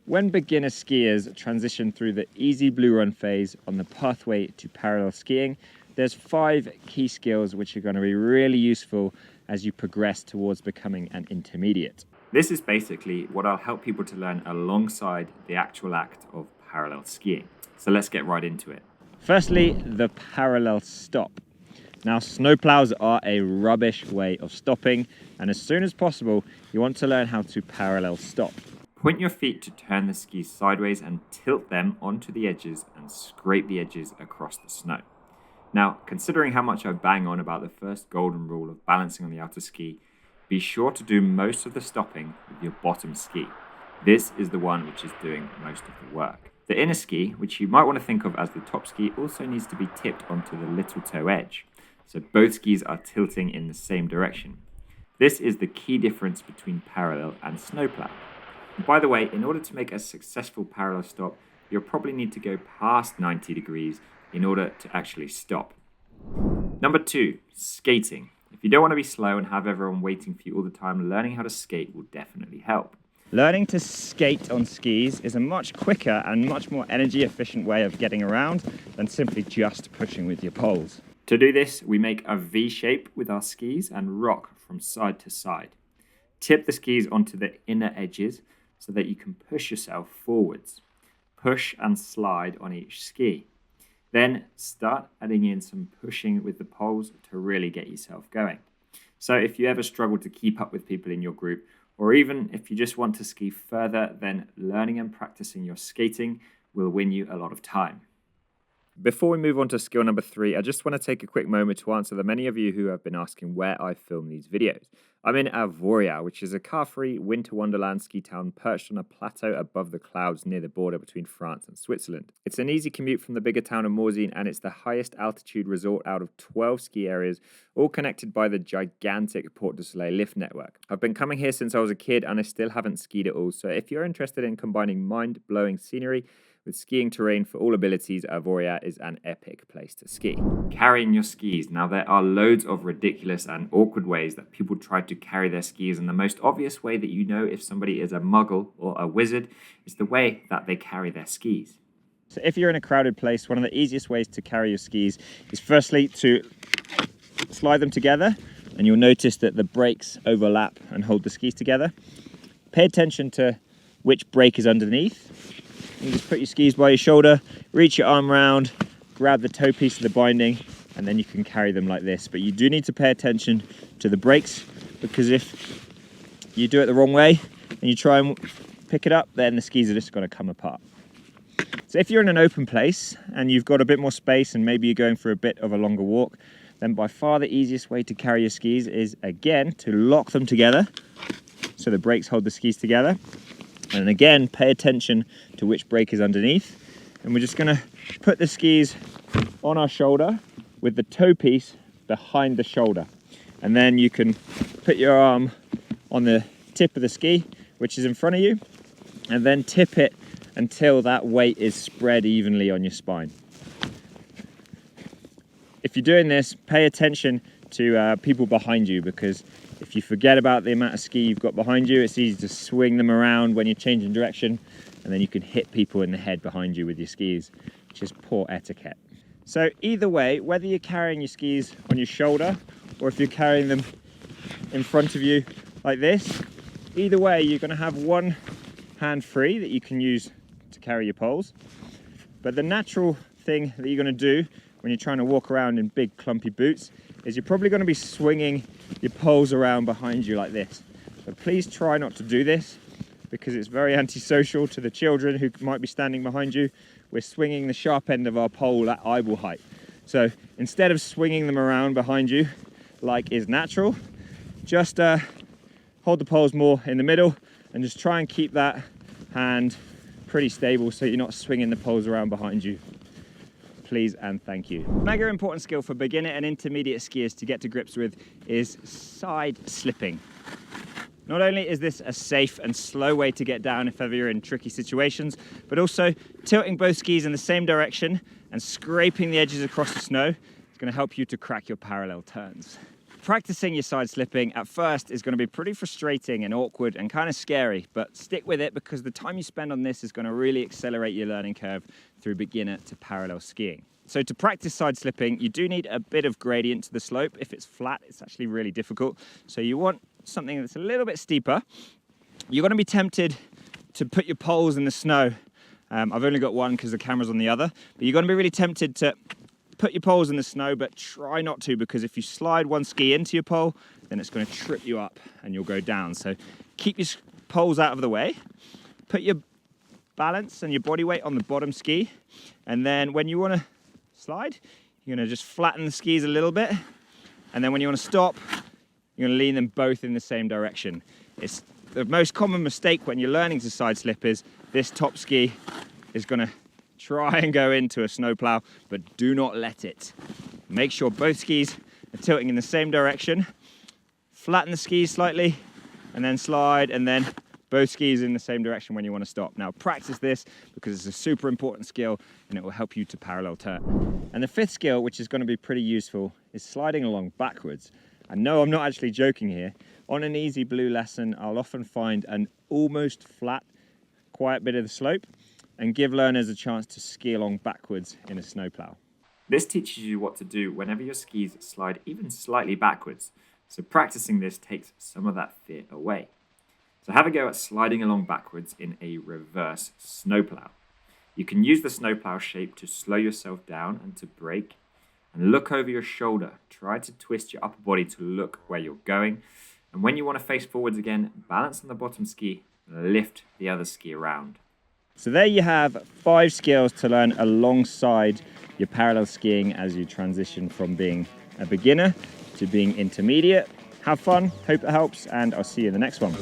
When beginner skiers transition through the easy blue run phase on the pathway to parallel skiing, there's 5 key skills which are going to be really useful as you progress towards becoming an intermediate. This is basically what I'll help people to learn alongside the actual act of parallel skiing. So let's get right into it. Firstly, the parallel stop. Now, snowplows are a rubbish way of stopping, and as soon as possible, you want to learn how to parallel stop. Point your feet to turn the skis sideways and tilt them onto the edges and scrape the edges across the snow. Now, considering how much I bang on about the first golden rule of balancing on the outer ski, be sure to do most of the stopping with your bottom ski. This is the one which is doing most of the work. The inner ski, which you might want to think of as the top ski, also needs to be tipped onto the little toe edge. So both skis are tilting in the same direction. This is the key difference between parallel and snowplow. And by the way, in order to make a successful parallel stop, you'll probably need to go past 90 degrees in order to actually stop. Number 2, skating. If you don't want to be slow and have everyone waiting for you all the time, learning how to skate will definitely help. Learning to skate on skis is a much quicker and much more energy efficient way of getting around than simply just pushing with your poles. To do this, we make a V shape with our skis and rock from side to side. Tip the skis onto the inner edges so that you can push yourself forwards. Push and slide on each ski. Then start adding in some pushing with the poles to really get yourself going. So if you ever struggle to keep up with people in your group, or even if you just want to ski further, then learning and practicing your skating will win you a lot of time. Before we move on to skill number 3, I just want to take a quick moment to answer the many of you who have been asking where I film these videos. I'm in Avoriaz, which is a car-free winter wonderland ski town perched on a plateau above the clouds near the border between France and Switzerland. It's an easy commute from the bigger town of Morzine, and it's the highest altitude resort out of 12 ski areas, all connected by the gigantic Porte du Soleil lift network. I've been coming here since I was a kid, and I still haven't skied it all, so if you're interested in combining mind-blowing scenery with skiing terrain for all abilities, Avoriaz is an epic place to ski. Carrying your skis. Now, there are loads of ridiculous and awkward ways that people try to carry their skis, and the most obvious way that you know if somebody is a muggle or a wizard is the way that they carry their skis. So if you're in a crowded place, one of the easiest ways to carry your skis is firstly to slide them together, and you'll notice that the brakes overlap and hold the skis together. Pay attention to which brake is underneath. You just put your skis by your shoulder, reach your arm round, grab the toe piece of the binding, and then you can carry them like this. But you do need to pay attention to the brakes, because if you do it the wrong way and you try and pick it up, then the skis are just going to come apart. So if you're in an open place and you've got a bit more space and maybe you're going for a bit of a longer walk, then by far the easiest way to carry your skis is, again, to lock them together so the brakes hold the skis together. And again, pay attention to which brake is underneath. And we're just going to put the skis on our shoulder with the toe piece behind the shoulder. And then you can put your arm on the tip of the ski, which is in front of you, and then tip it until that weight is spread evenly on your spine. If you're doing this, pay attention to people behind you, because if you forget about the amount of ski you've got behind you, it's easy to swing them around when you're changing direction, and then you can hit people in the head behind you with your skis, which is poor etiquette. So either way, whether you're carrying your skis on your shoulder or if you're carrying them in front of you like this, either way, you're going to have one hand free that you can use to carry your poles. But the natural thing that you're going to do when you're trying to walk around in big clumpy boots is you're probably going to be swinging your poles around behind you like this. So please try not to do this, because it's very antisocial to the children who might be standing behind you. We're swinging the sharp end of our pole at eyeball height. So instead of swinging them around behind you like is natural, just hold the poles more in the middle and just try and keep that hand pretty stable so you're not swinging the poles around behind you. Please and thank you. Mega important skill for beginner and intermediate skiers to get to grips with is side slipping. Not only is this a safe and slow way to get down if ever you're in tricky situations, but also tilting both skis in the same direction and scraping the edges across the snow is going to help you to crack your parallel turns. practicing your side slipping at first is going to be pretty frustrating and awkward and kind of scary, but stick with it because the time you spend on this is going to really accelerate your learning curve through beginner to parallel skiing. So to practice side slipping, you do need a bit of gradient to the slope. If it's flat, it's actually really difficult. So you want something that's a little bit steeper. You're going to be tempted to put your poles in the snow. I've only got one because the camera's on the other, but you're going to be really tempted to put your poles in the snow, but try not to, because if you slide one ski into your pole, then it's going to trip you up and you'll go down. So keep your poles out of the way. Put your balance and your body weight on the bottom ski. And then when you want to slide, you're going to just flatten the skis a little bit. And then when you want to stop, you're going to lean them both in the same direction. It's the most common mistake when you're learning to side slip is this top ski is going to try and go into a snowplow, but do not let it. Make sure both skis are tilting in the same direction. Flatten the skis slightly and then slide, and then both skis in the same direction when you want to stop. Now practice this because it's a super important skill and it will help you to parallel turn. And the fifth skill, which is going to be pretty useful, is sliding along backwards. And no, I'm not actually joking here. On an easy blue lesson, I'll often find an almost flat, quiet bit of the slope and give learners a chance to ski along backwards in a snowplow. This teaches you what to do whenever your skis slide even slightly backwards, so practicing this takes some of that fear away. So have a go at sliding along backwards in a reverse snowplow. You can use the snowplow shape to slow yourself down and to brake, and look over your shoulder. Try to twist your upper body to look where you're going, and when you want to face forwards again, balance on the bottom ski and lift the other ski around. So there you have 5 skills to learn alongside your parallel skiing as you transition from being a beginner to being intermediate. Have fun, hope it helps, and I'll see you in the next one.